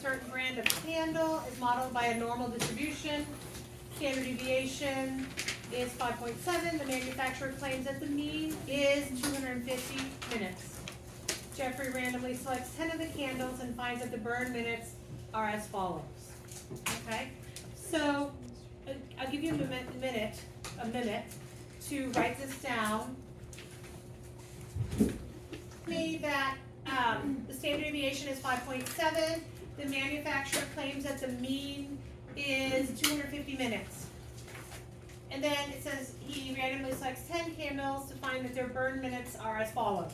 certain brand of candle is modeled by a normal distribution. Standard deviation is 5.7. The manufacturer claims that the mean is 250 minutes. Jeffrey randomly selects 10 of the candles and finds that the burn minutes are as follows. Okay, so I'll give you a minute to write this down. Me that the standard deviation is 5.7. The manufacturer claims that the mean is 250 minutes. And then it says he randomly selects 10 candles to find that their burn minutes are as follows.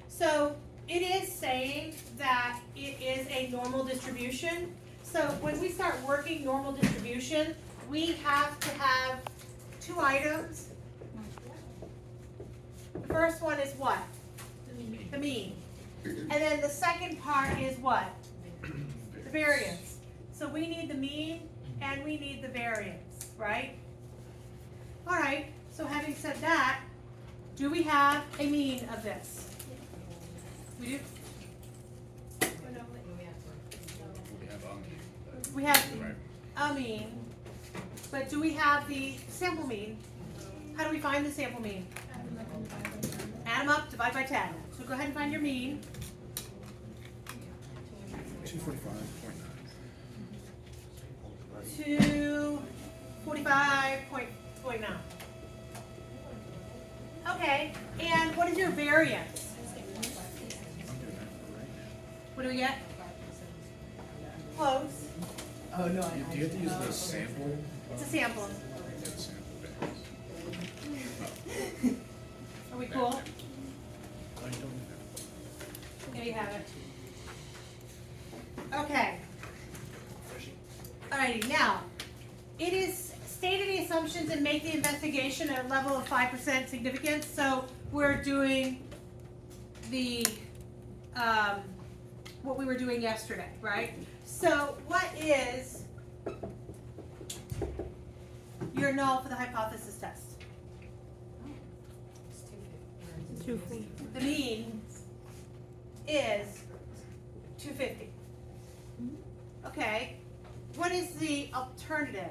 So it is saying that it is a normal distribution. So when we start working normal distribution, we have to have two items. The first one is what? The mean. And then the second part is what? The variance. So we need the mean and we need the variance, right? All right, so having said that, do we have a mean of this? We do? We have a mean, but do we have the sample mean? How do we find the sample mean? Add them up, divide by 10. So go ahead and find your mean. 245.9. Okay, and what is your variance? What do we get? Close. Oh, no. Do you have to use the sample? It's a sample. Yeah, the sample Are we cool? No, you don't have There you have it. Okay. Alrighty, now, it is stated the assumptions and make the investigation at a level of 5% significance. So we're doing the, what we were doing yesterday, right? So what is your null for the hypothesis test? 250. The mean is 250. Okay. What is the alternative?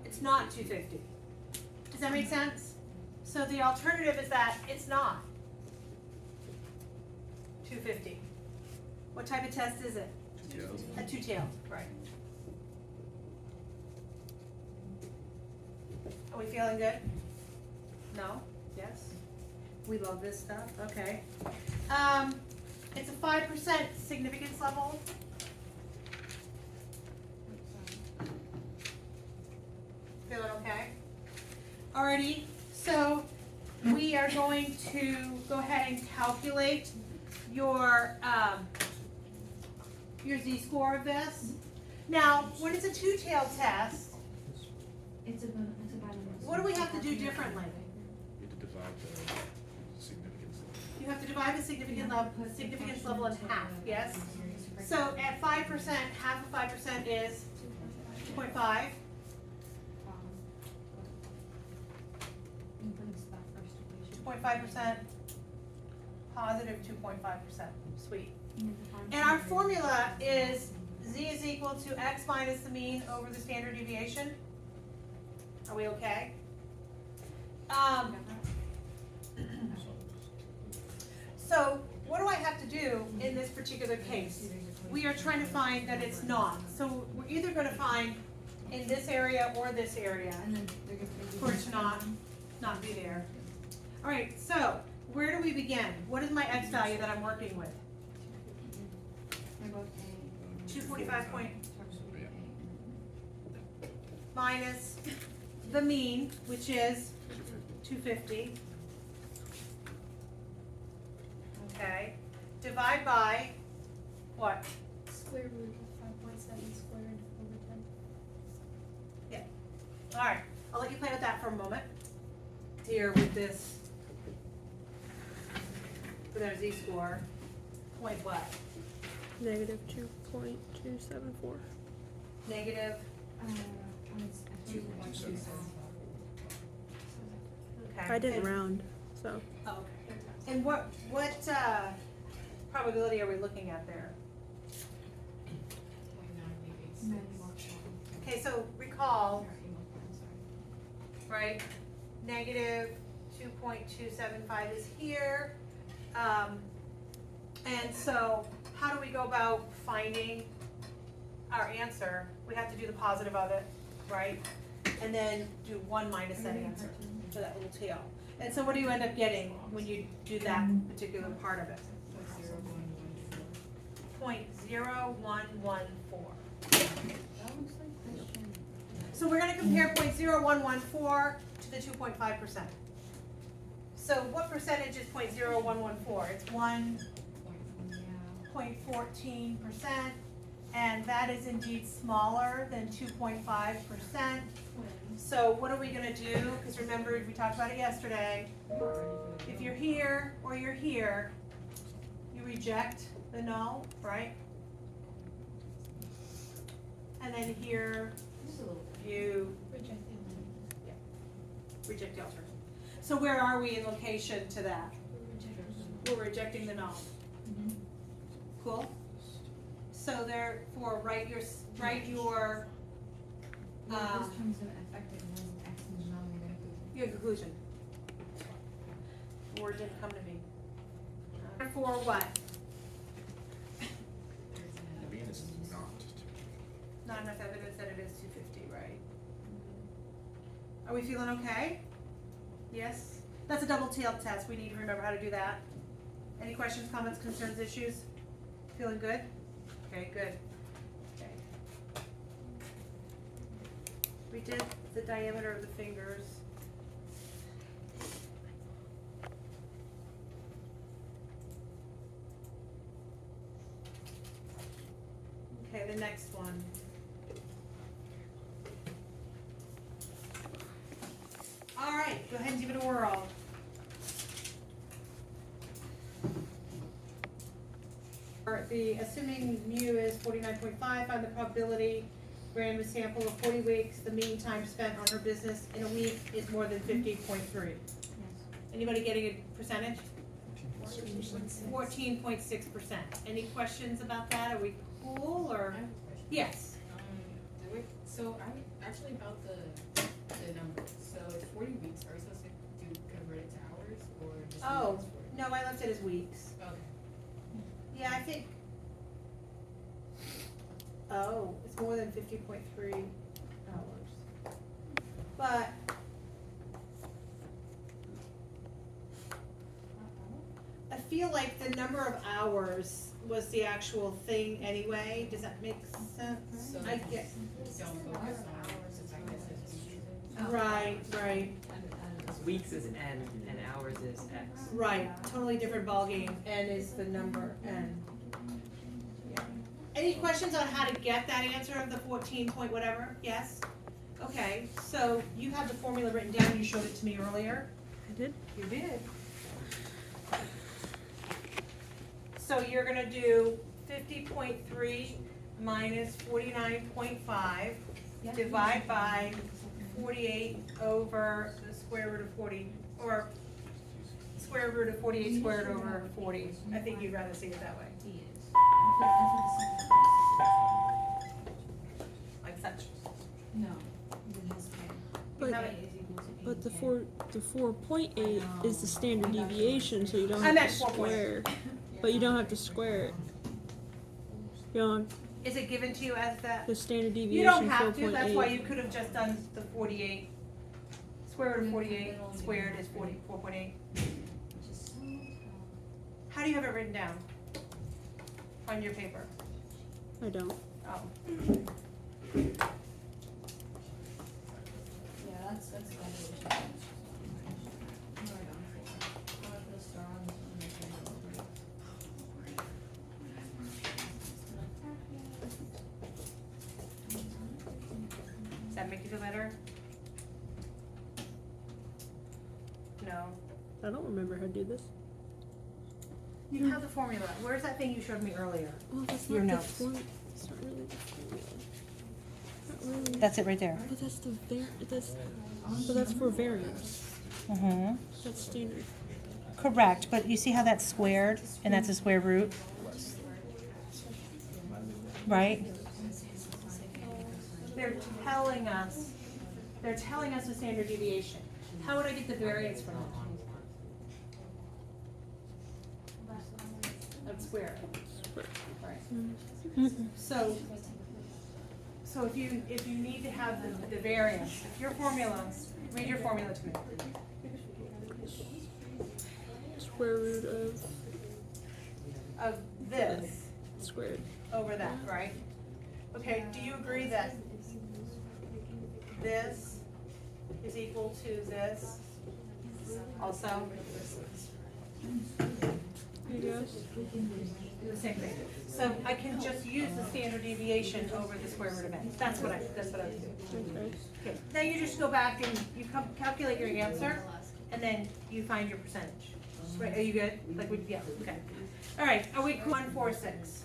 It's not 250. Does that make sense? So the alternative is that it's not 250. What type of test is it? A two-tailed, right. Are we feeling good? No? Yes? We love this stuff, okay. It's a 5% significance level. Feeling okay? Alrighty, so we are going to go ahead and calculate your z-score of this. Now, when it's a two-tailed test, what do we have to do differently? You have to divide the significance. You have to divide the significance level in half, yes? So at 5%, half of 5% is 2.5. 2.5%, positive 2.5%, sweet. And our formula is z is equal to x minus the mean over the standard deviation. Are we okay? So what do I have to do in this particular case? We are trying to find that it's not. So we're either going to find in this area or this area for it to not be there. All right, so where do we begin? What is my x value that I'm working with? 245 point minus the mean, which is 250. Okay, divide by what? Square root of 5.7 squared over 10. Yeah. All right, I'll let you play with that for a moment. Here with this, with our z-score, point what? Negative 2.274. Negative, okay. I didn't And- round, so Oh, okay. And what probability are we looking at there? Okay, so recall, right, negative 2.275 is here. And so how do we go about finding our answer? We have to do the positive of it, right? And then do 1 minus that answer for that little tail. And so what do you end up getting when you do that particular part of it? 0.0114. So we're gonna compare 0.0114 to the 2.5%. So what percentage is 0.0114? It's 1.14%, and that is indeed smaller than 2.5%. So what are we gonna do? Because remember, we talked about it yesterday. If you're here or you're here, you reject the null, right? And then here, you reject the alternative. So where are we in location to that? We're rejecting the null. Cool? So therefore, write your This comes in effective as X in the denominator. your conclusion. The word didn't come to me. Therefore what? The mean is not. Not enough evidence that it is 250, right? Are we feeling okay? Yes? That's a double tailed test. We need to remember how to do that. Any questions, comments, concerns, issues? Feeling good? Okay, good. Okay. We did the diameter of the fingers. Okay, the next one. All right, go ahead and give it a whirl. Assuming mu is 49.5, find the probability random sample of 40 weeks, the mean time spent on her business in a week is more than 50.3. Anybody getting a percentage? 14.6%. Any questions about that? Are we cool or? I have a question. Yes. So actually about the numbers, so it's 40 weeks, are we supposed to convert it to hours or just? Oh, leave it as 40? no, I left it as weeks. Okay. Yeah, I think. Oh, it's more than 50.3 hours. But I feel like the number of hours was the actual thing anyway. Does that make sense? So I get, don't focus on hours, it's like this is usually. right, right, Weeks is N and hours is X. right. Totally different ballgame. N is the number N. Yeah. Any questions on how to get that answer of the 14 point whatever? Yes? Okay, so you have the formula written down. You showed it to me earlier. I did. You did. So you're gonna do 50.3 minus 49.5, divide by 48 over the square root of 40, or square root of 48 squared over 40. I think you'd rather see it that way. Like such. No, it has to. But Have it. but the 4.8 is the standard deviation, so you don't I have meant to 4.8. square. But you don't have to square it. You don't Is it given to you as that? the standard deviation. You don't have to, 4.8. that's why you could have just done the 48. Square root of 48 squared is 4.8. How do you have it written down? On your paper? I don't. Oh. Yeah, that's better. Does that make you feel better? No. I don't remember how to do this. You have the formula. Where's that thing you showed me earlier? Well, that's Your not notes. the form. It's not really the formula. Not really. That's it right there. But that's the but that's for variance. Mm-hmm. That's standard. Correct, but you see how that's squared, and that's a square root? Right? they're telling us the standard deviation. How would I get the variance from that? I'd square it. Right. So if you need to have the variance, your formula, read your formula to me. Square root Of this squared. over that, right? Okay, do you agree that this is equal to this also? Yes. The same thing. So I can just use the standard deviation over the square root of n. That's what I was doing. Okay. Okay, now you just go back and you calculate your answer, and then you find your percentage. Right, are you good? Like, yeah, okay. All right, are we cool? 146.